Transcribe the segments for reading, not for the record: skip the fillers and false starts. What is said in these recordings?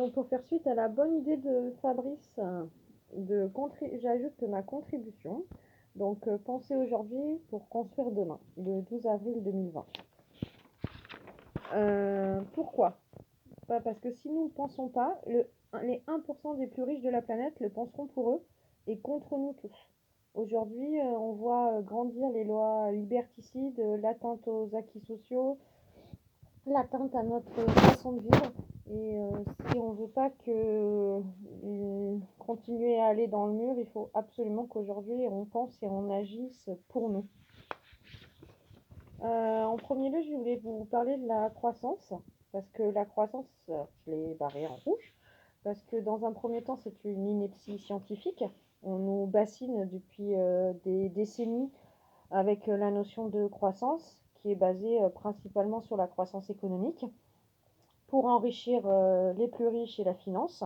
Donc pour faire suite à la bonne idée de Fabrice, j'ajoute ma contribution. Donc pensez aujourd'hui pour construire demain, le 12 avril 2020. Pourquoi? Parce que si nous ne pensons pas, les 1% des plus riches de la planète le penseront pour eux et contre nous tous. Aujourd'hui, on voit grandir les lois liberticides, l'atteinte aux acquis sociaux, l'atteinte à notre façon de vivre. Et si on veut pas continuer à aller dans le mur, il faut absolument qu'aujourd'hui on pense et on agisse pour nous. En premier lieu, je voulais vous parler de la croissance, parce que la croissance, je l'ai barrée en rouge, parce que dans un premier temps, c'est une ineptie scientifique. On nous bassine depuis des décennies avec la notion de croissance, qui est basée principalement sur la croissance économique, pour enrichir les plus riches et la finance.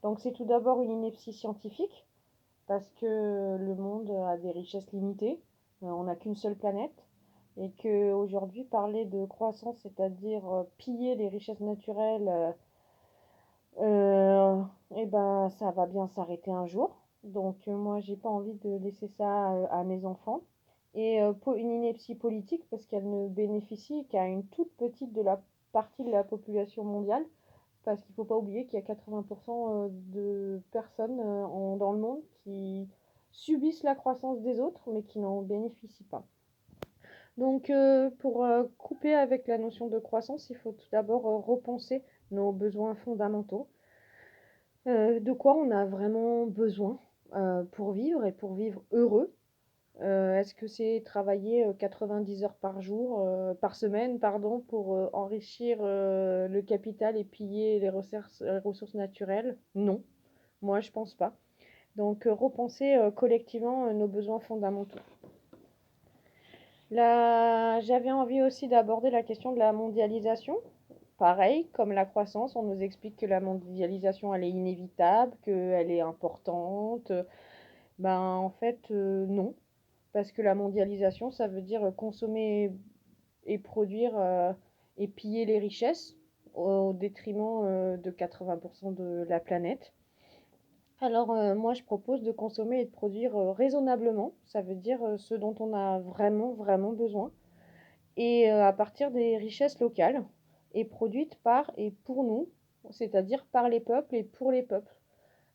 Donc c'est tout d'abord une ineptie scientifique, parce que le monde a des richesses limitées, on n'a qu'une seule planète, et qu'aujourd'hui parler de croissance, c'est-à-dire piller les richesses naturelles, et ben ça va bien s'arrêter un jour. Donc moi j'ai pas envie de laisser ça à mes enfants. Et une ineptie politique parce qu'elle ne bénéficie qu'à une toute petite de la partie de la population mondiale, parce qu'il ne faut pas oublier qu'il y a 80% de personnes dans le monde qui subissent la croissance des autres, mais qui n'en bénéficient pas. Donc, pour couper avec la notion de croissance, il faut tout d'abord repenser nos besoins fondamentaux. De quoi on a vraiment besoin pour vivre et pour vivre heureux. Est-ce que c'est travailler 90 heures par semaine, pardon, pour enrichir le capital et piller les ressources naturelles? Non, moi je pense pas. Donc repenser collectivement nos besoins fondamentaux. Là, j'avais envie aussi d'aborder la question de la mondialisation. Pareil, comme la croissance, on nous explique que la mondialisation elle est inévitable, qu'elle est importante. Ben en fait non. Parce que la mondialisation, ça veut dire consommer et produire et piller les richesses au détriment de 80% de la planète. Alors moi, je propose de consommer et de produire raisonnablement. Ça veut dire ce dont on a vraiment, vraiment besoin. Et à partir des richesses locales et produites par et pour nous, c'est-à-dire par les peuples et pour les peuples.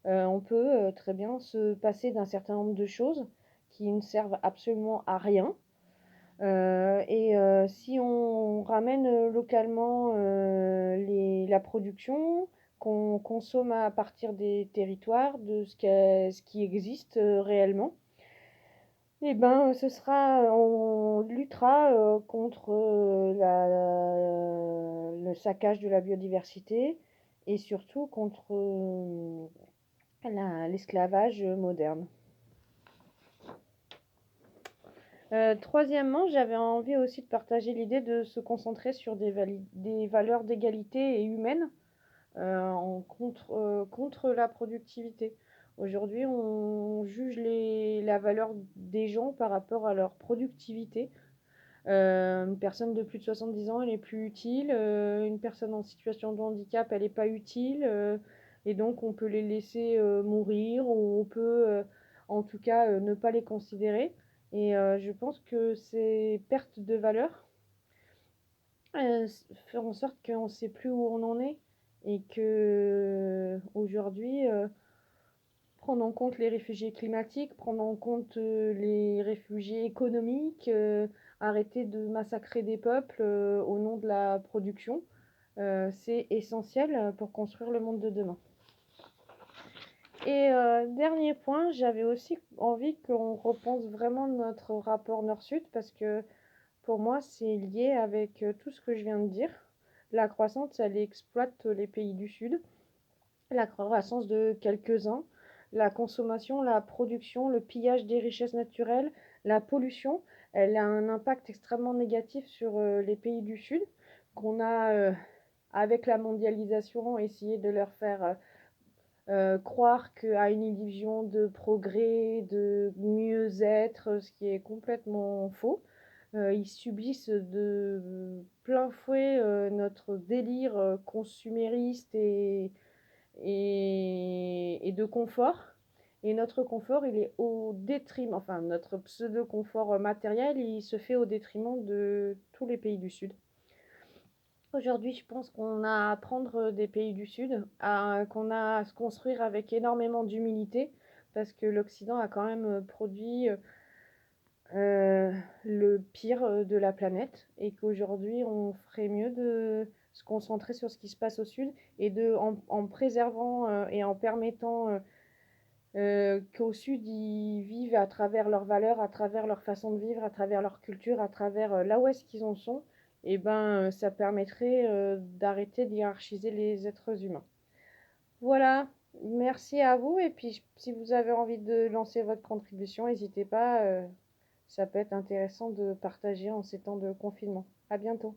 On peut très bien se passer d'un certain nombre de choses qui ne servent absolument à rien. Et si on ramène localement la production, qu'on consomme à partir des territoires, de ce qui existe réellement, et ben on luttera contre le saccage de la biodiversité et surtout contre l'esclavage moderne. Troisièmement, j'avais envie aussi de partager l'idée de se concentrer sur des valeurs d'égalité et humaines contre la productivité. Aujourd'hui, on juge la valeur des gens par rapport à leur productivité. Une personne de plus de 70 ans, elle est plus utile. Une personne en situation de handicap, elle n'est pas utile. Et donc, on peut les laisser mourir ou on peut, en tout cas, ne pas les considérer. Et je pense que ces pertes de valeur font en sorte qu'on ne sait plus où on en est et que aujourd'hui, prendre en compte les réfugiés climatiques, prendre en compte les réfugiés économiques, arrêter de massacrer des peuples au nom de la production, c'est essentiel pour construire le monde de demain. Et dernier point, j'avais aussi envie qu'on repense vraiment notre rapport Nord-Sud parce que pour moi, c'est lié avec tout ce que je viens de dire. La croissance, elle exploite les pays du Sud, la croissance de quelques-uns, la consommation, la production, le pillage des richesses naturelles, la pollution, elle a un impact extrêmement négatif sur les pays du Sud, qu'on a, avec la mondialisation, essayé de leur faire croire qu'à une illusion de progrès, de mieux-être, ce qui est complètement faux. Ils subissent de plein fouet notre délire consumériste et et de confort. Et notre confort, il est au détriment, enfin notre pseudo-confort matériel, il se fait au détriment de tous les pays du Sud. Aujourd'hui, je pense qu'on a à apprendre des pays du Sud, qu'on a à se construire avec énormément d'humilité, parce que l'Occident a quand même produit le pire de la planète, et qu'aujourd'hui, on ferait mieux de se concentrer sur ce qui se passe au Sud, et en préservant et en permettant qu'au Sud, ils vivent à travers leurs valeurs, à travers leur façon de vivre, à travers leur culture, à travers là où est-ce qu'ils en sont, et ben ça permettrait d'arrêter de hiérarchiser les êtres humains. Voilà, merci à vous, et puis si vous avez envie de lancer votre contribution, n'hésitez pas, ça peut être intéressant de partager en ces temps de confinement. À bientôt.